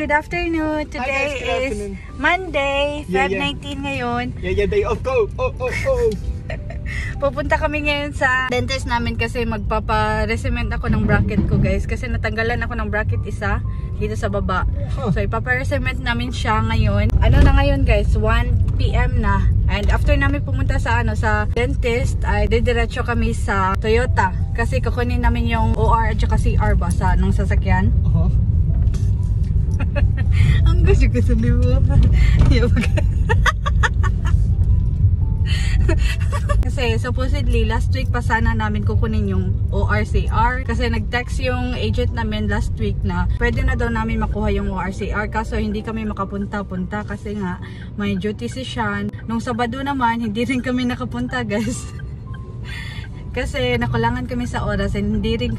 good afternoon. Today Hi guys, is Monday, Feb 19 ngayon. Yeah, day off go. Oh. Pupunta kami ngayon sa dentist namin kasi magpapa-resement ako ng bracket ko, guys. Kasi natanggalan ako ng bracket isa dito sa baba. So ipapa-resement namin siya ngayon. Ano na ngayon, guys? 1 PM na. And after namin pumunta sa sa dentist, ay didiretso kami sa Toyota kasi kukunin namin yung OR at saka CR ba ng sasakyan. Ang gusto ko sa liwa. Kasi supposedly last week pa sana namin kukunin yung ORCR kasi nag-text yung agent namin last week na pwede na daw namin makuha yung ORCR kaso hindi kami makapunta-punta kasi nga may duty si Sean. Nung Sabado naman hindi rin kami nakapunta, guys. Kasi nakulangan kami sa oras and hindi rin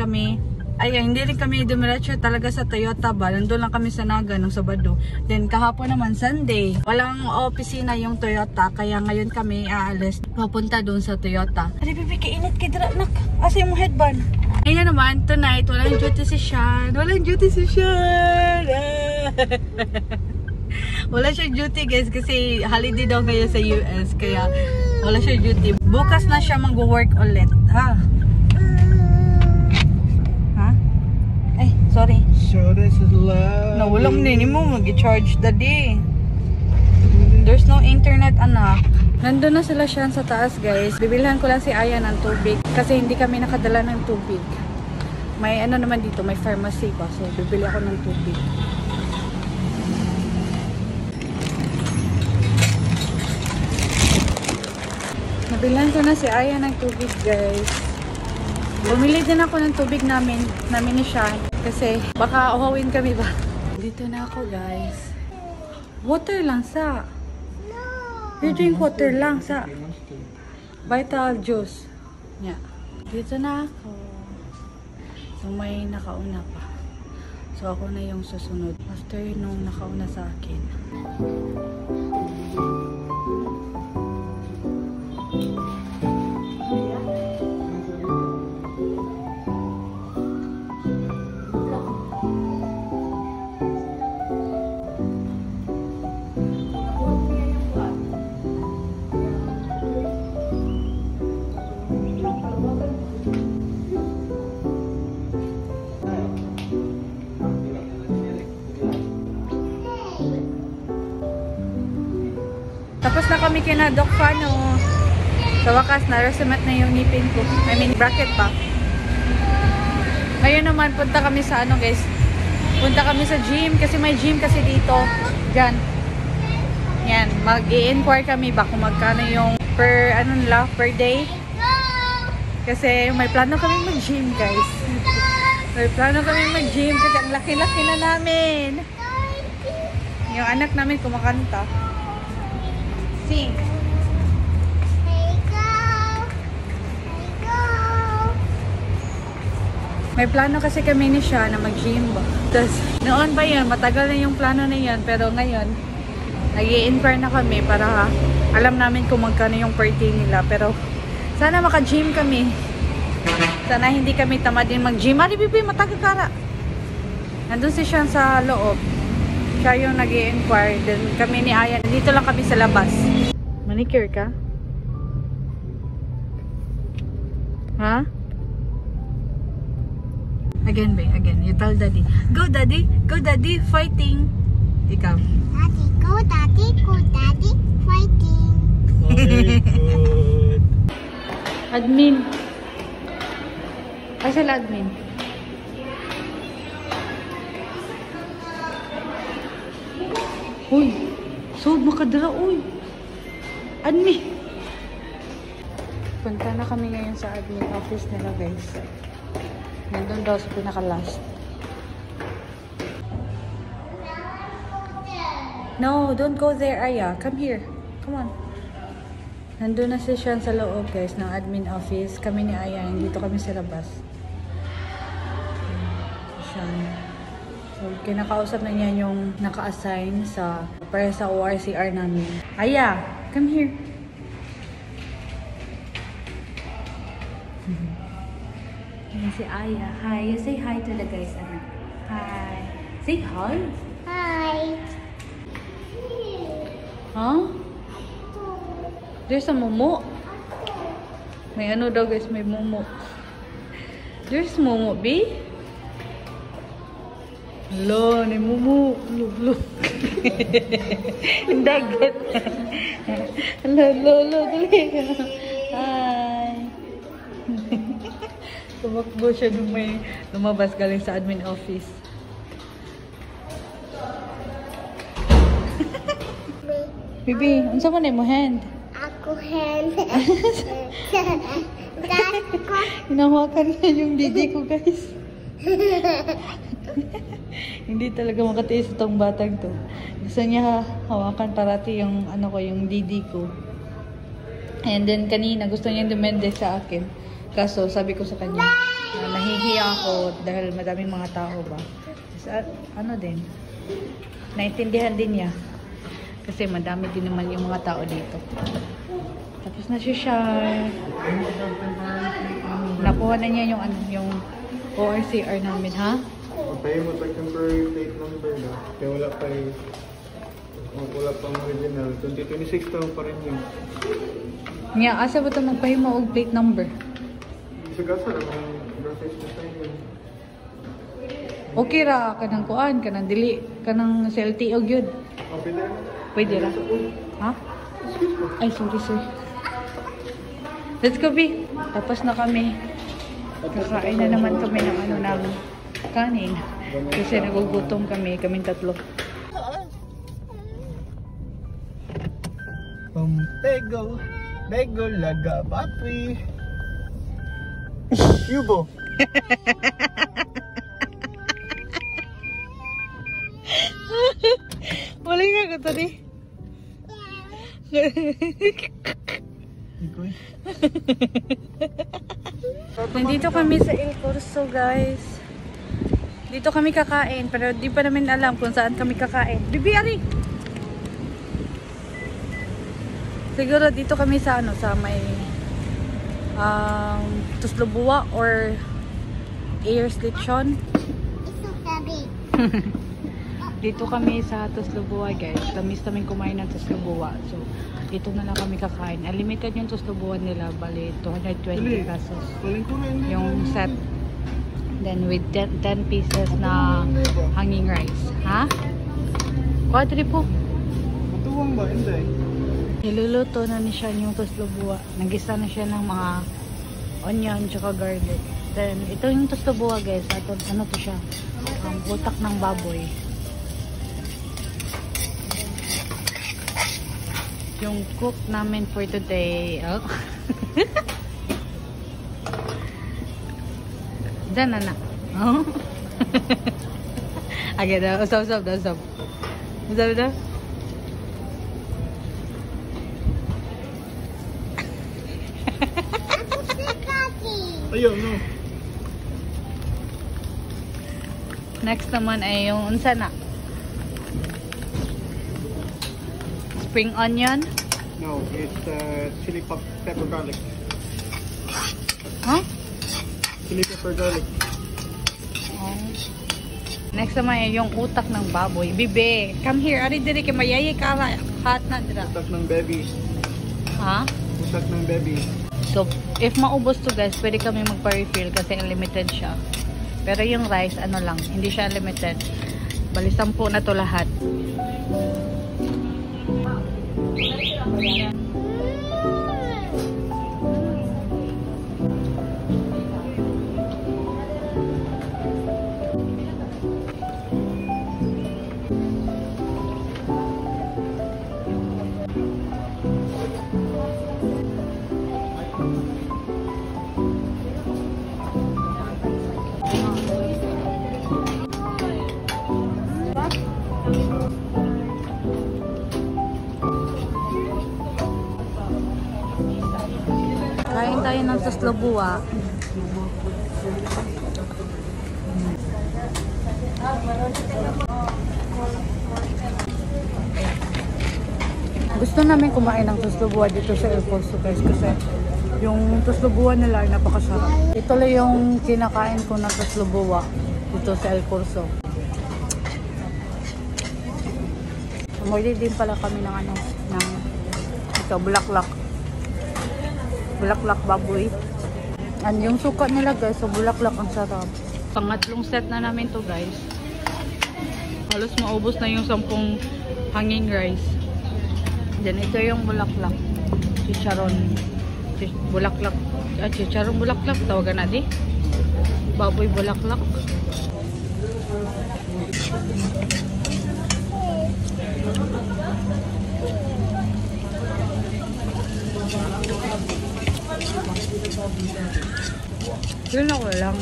kami dumiretso talaga sa Toyota ba. Nandun lang kami sa Naga nung Sabado. Then kahapon naman Sunday, walang opisina yung Toyota kaya ngayon kami aalis papunta doon sa Toyota. Ari bibi, kainit kay dra nak. Asa yung headband? Ngayon naman tonight walang duty si Sean. Wala siya duty, guys, kasi holiday daw ngayon sa US kaya wala siya duty. Bukas na siya mag-work ulit. Sorry. So this is love. Nawalang nini mo mag-charge daddy. There's no internet, anak. Nandun na sila siya sa taas, guys. Bibilhan ko lang si Aya ng tubig kasi hindi kami nakadala ng tubig. May naman dito, may pharmacy pa. So bibili ako ng tubig. Nabilhan ko na si Aya ng tubig, guys. Bumili din ako ng tubig namin ni Sean kasi baka uhawin kami ba. Dito na ako, guys. Water lang sa. You drink water lang sa. Vital juice. Yeah. Dito na ako. So may nakauna pa. So ako na yung susunod. After nung nakauna sa akin. Tapos na kami kina Doc Fano. Sa wakas, na-resement na yung ngipin ko. I mean, bracket pa. Ngayon naman, punta kami sa guys. Punta kami sa gym. Kasi may gym kasi dito. Diyan. Yan. Mag-i-inquire kami ba kung magkano yung per day. Kasi may plano kami mag-gym, guys. May plano kami mag-gym kasi ang laki-laki na namin. Yung anak namin kumakanta. Sing. Hey go. May plano kasi kami ni Sean na mag-gym ba. Tapos, noon ba yun? Matagal na yung plano na yun. Pero ngayon, nag-i-inquire na kami para alam namin kung magkano yung per day nila. Pero, sana maka-gym kami. Sana hindi kami tamad din mag-gym. Ari, bibi, matagakara. Nandun si Sean sa loob. Siya yung nag-i-inquire. Then kami ni Aya, dito lang kami sa labas. Manicure ka? Ha? Again, babe, again. You tell daddy. Go, daddy. Go, daddy. Fighting. Ikaw. Daddy, go, daddy. Go, daddy. Fighting. Very good. Admin. Ay, sila admin. Uy, so makadara, uy. Admin. Punta na kami ngayon sa admin office nila, guys. Nandun daw sa pinaka-last. No, don't go there, Aya. Come here. Come on. Nandun na si Sean sa loob, guys, ng admin office. Kami ni Aya, dito kami sa labas. Sean. So, kinakausap na niya yung naka-assign para sa ORCR namin. Aya, come here. Yan si Aya. Hi. You say hi to the guys, anak. Hi. Say hi. Hi. Wait. Huh? There's a momo. May ano daw guys, may momo. There's momo, B. Hello, ni momo. Look. Dagat. Hello. Hi. Tumakbo siya nung may lumabas galing sa admin office. Bibi, unsa man mo hand? Aku hand. Ko. Hinahawakan niya yung didi ko, guys. Hindi talaga makatiis itong batang to. Gusto niya hawakan parati yung ano ko, yung didi ko. And then kanina gusto niya dumende sa akin. Kaso sabi ko sa kanya, nahihiya ako dahil madaming mga tao ba. Ano din, naintindihan din niya. Kasi madami din naman yung mga tao dito. Tapos na siya. Nakuha na niya yung ano, yung ORCR namin, ha? Patayin mo sa temporary plate number na. Kaya wala pang original. 2026 taon pa rin yun. Nga, asa ba ito magpahimo og plate number? Sa gasa lang ang process na tayo yun. Okay ra, kanang kuan, kanang dili, kanang sa LTO gyud. Okay na. Pwede ra. Ha? Ay, sorry. Let's go, B. Tapos na kami. Kakain na naman kami ng ano namin. Kanin. Kasi nagugutom kami. Kaming tatlo. Pampego. Bego laga papi. Yubo. Wala nga ka tadi. Nandito kami sa El Corso, guys. Dito kami kakain, pero di pa namin alam kung saan kami kakain. Bibi, ari! Siguro dito kami sa ano, sa may Tuslubua or Air Station. Itu tadi. Dito kami sa Tuslubua, guys. Tamis namin kumain ng Tuslubua. So, dito na lang kami kakain. Unlimited yung Tuslubua nila. Bali, 220 pesos. Yung set. Then with 10 pieces na hanging rice. Ha? Quadri po. Matuwang ba? Hindi. Niluluto na ni siya yung Tuslubua. Nagisa na siya ng mga onion tsaka garlic. Then, ito yung Tuslubua, guys. Ano to siya? Utak ng baboy. Yung cook namin for today. Oh. Diyan na. Oh. Agad daw. Usap. Usap daw. Ayaw, no. Next naman ay yung unsa na? Spring onion? No, it's chili pepper garlic. Huh? Chili pepper garlic. Oh. Next naman ay yung utak ng baboy. Bibe, come here. Ari diri kay mayayi ka hot na dira. Utak ng baby. Ha? Utak ng baby. So, if maubos to, guys, pwede kami magpa-refill kasi unlimited siya. Pero yung rice, ano lang, hindi siya unlimited. Bali, 10 na to lahat. Kain tayo ng Tuslubua. Gusto namin kumain ng Tuslubua dito sa El Corso, guys, kasi yung Tuslubua nila ay napakasarap. Ito lang yung kinakain ko na Tuslubua dito sa El Corso. Umorder din pala kami ng ano, ng ito, bulaklak. Bulaklak baboy. And yung suka nila guys, so bulaklak ang sarap. Pangatlong set na namin to guys. Halos maubos na yung 10 hanging rice. Then ito yung bulaklak. Chicharon. Bulaklak. Chicharon bulaklak. Tawagan natin. Baboy bulaklak. Yun ako lang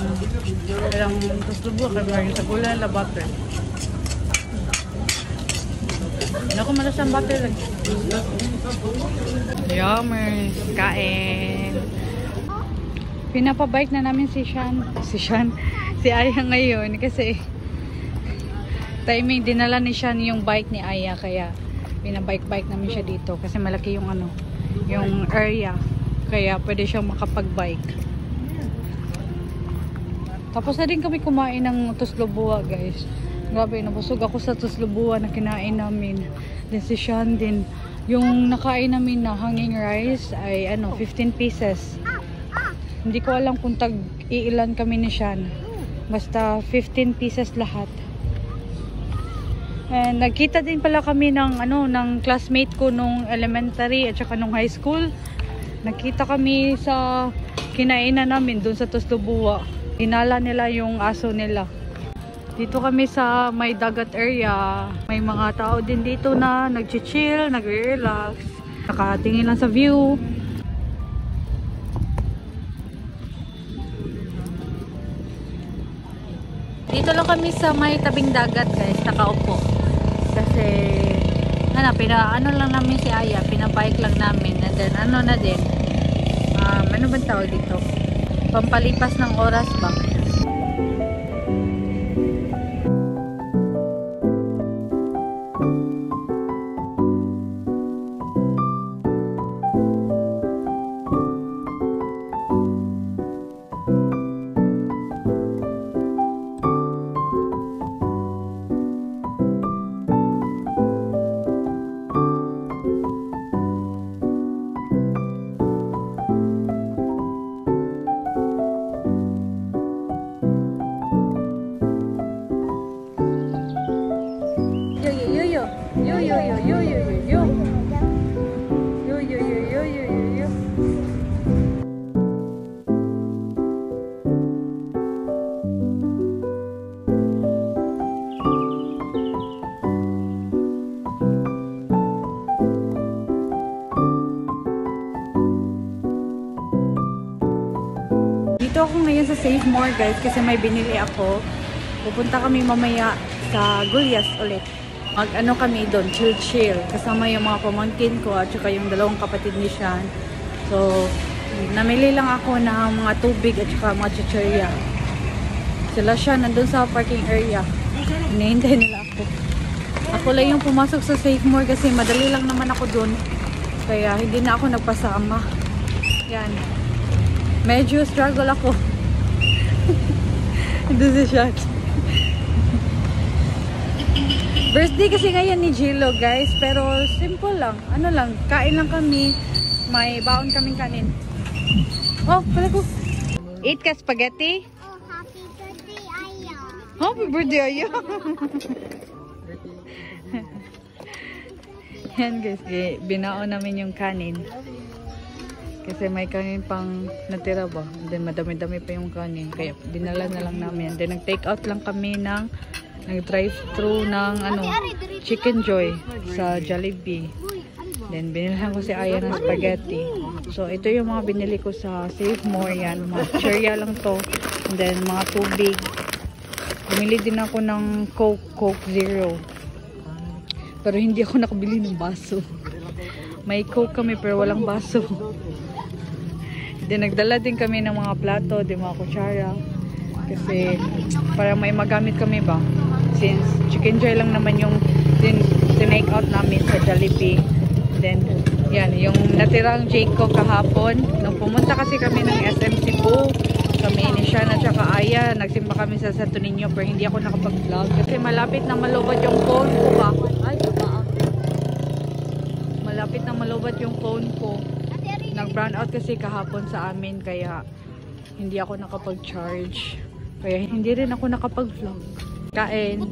taslubo kaya sa gula na butter. Hindi ako malas ang butter. Yummers, kain. Pinapabike na namin si Aya ngayon kasi timing dinala ni Sean yung bike ni Aya kaya pinabike namin siya dito kasi malaki yung ano, yung area kaya pwede siyang makapag-bike. Tapos na din kami kumain ng tuslubua guys. Grabe, nabusog ako sa tuslubua na kinain namin. Then si Sean din, yung nakain namin na hanging rice ay ano, 15 pieces. Hindi ko alam kung tag-iilan kami ni Sean. Basta 15 pieces lahat. And nagkita din pala kami ng ano, ng classmate ko nung elementary at saka nung high school. Nakita kami sa kinainan namin dun sa tuslubua. Hinala nila yung aso nila. Dito kami sa may dagat area. May mga tao din dito na nag-chill, nag-relax. Nakatingin lang sa view. Dito lang kami sa may tabing dagat guys, nakaupo. Kasi ano lang namin si Aya, pinabike lang namin. And then ano na din, ano bang tawag dito? Pampalipas ng oras ba? Dito ako ngayon sa Save More guys kasi may binili ako. Pupunta kami mamaya sa Gulyas ulit. Mag-ano kami doon, chill. Kasama yung mga pamangkin ko at saka yung dalawang kapatid ni Sean. So, namili lang ako ng mga tubig at saka mga chichirya. Sila siya nandun sa parking area. Hinihintay nila ako. Ako lang yung pumasok sa Save More kasi madali lang naman ako doon. Kaya hindi na ako nagpasama. Yan. Medyo struggle ako. Doon si Sean. Birthday kasi ngayon ni Jilo guys, pero simple lang. Ano lang, kain lang kami. May baon kaming kanin. Oh, pala ko. Eat ka spaghetti? Oh, happy birthday, Aya. Happy birthday, Aya. Yan guys, binaon namin yung kanin. Kasi may kanin pang natira ba. And then madami-dami pa yung kanin. Kaya dinala na lang namin. And then nag-take out lang kami ng nag-drive-thru ng ano, Chicken Joy sa Jollibee. Then binilhan ko si Aya ng spaghetti. So ito yung mga binili ko sa Save More. Yan, mga cherya lang to. And then mga tubig. Bumili din ako ng Coke Zero. Pero hindi ako nakabili ng baso. May Coke kami pero walang baso. Then nagdala din kami ng mga plato, din mga kutsara. Kasi para may magamit kami ba. Since Chicken Joy lang naman yung tinake out namin sa Jollibee. Then yan, yung natirang Jake ko kahapon. Nung pumunta kasi kami ng SM Cebu, kami ni Sean at saka Aya, nagsimba kami sa Santo Niño pero hindi ako nakapag-vlog. Kasi malapit na malubad yung phone ko ba. Ay, diba? malapit na malubat yung phone ko. Nag-brown out kasi kahapon sa amin, kaya hindi ako nakapag-charge. Kaya hindi rin ako nakapag-vlog. Kain.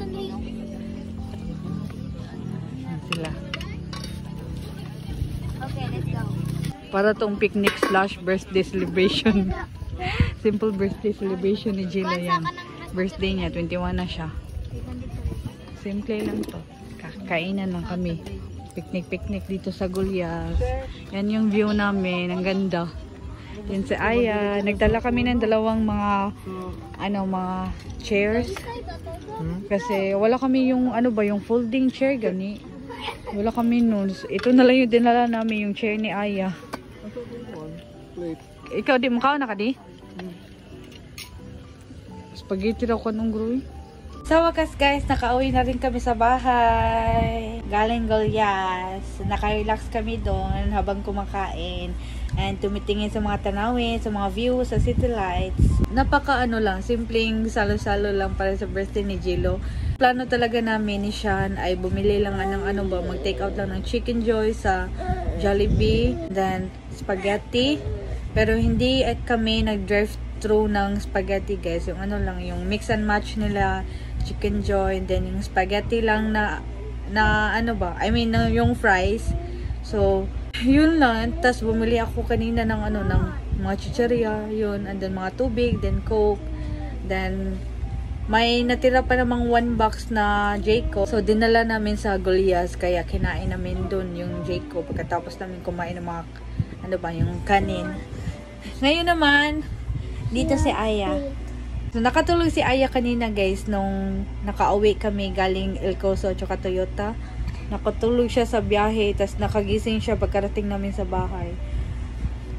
Yan sila. Okay, let's go. Para tong picnic / birthday celebration. Simple birthday celebration ni Gila yan. Birthday niya, 21 na siya. Simple lang to. Kakainan lang kami. Picnic dito sa Gulyas. Yan yung view namin. Ang ganda. Yan si Aya. Nagdala kami ng dalawang mga chairs. Kasi wala kami yung yung folding chair gani. Wala kami nun. Ito na lang yung dinala namin, yung chair ni Aya. Ikaw di mo na ka di? Spaghetti raw ka nung gruy. Sa wakas guys, nakauwi na rin kami sa bahay. Galing Gulyas. Naka-relax kami doon habang kumakain. And tumitingin sa mga tanawin, sa mga views, sa city lights. Napaka simpleng salo-salo lang para sa birthday ni Jilo. Plano talaga namin ni Sean ay bumili lang ng mag-take out lang ng Chicken Joy sa Jollibee. Then spaghetti. Pero hindi I nag-drive through ng spaghetti guys. Yung yung mix and match nila. Chicken Joy, and then yung spaghetti lang yung fries. So, yun lang. Tapos bumili ako kanina ng mga chicheria, yun, and then mga tubig, then Coke. Then may natira pa namang 1 box na Jayco. So, dinala namin sa Gulyas, kaya kinain namin dun yung Jayco pagkatapos namin kumain ng mga yung kanin. Ngayon naman, dito si Aya. So, nakatulog si Aya kanina guys nung nakauwi kami galing El Coso at Toyota. Nakatulog siya sa biyahe, tas nakagising siya pagkarating namin sa bahay.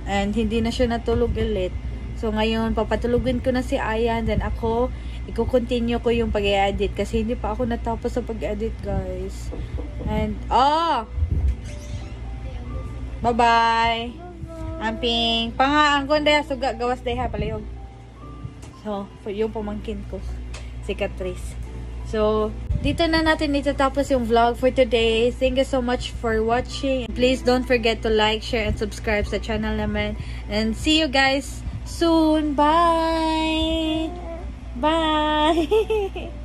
And hindi na siya natulog ulit. So, ngayon papatulugin ko na si Aya, and then ako, i-continue ko yung pag-edit kasi hindi pa ako natapos sa pag-edit guys. And, bye-bye! Amping, ang ganda, suga, gawas deha, palihog. So, yung pamangkin ko, si Catrice. So, dito na natin itatapos yung vlog for today. Thank you so much for watching. Please don't forget to like, share, and subscribe sa channel naman. And see you guys soon. Bye! Bye!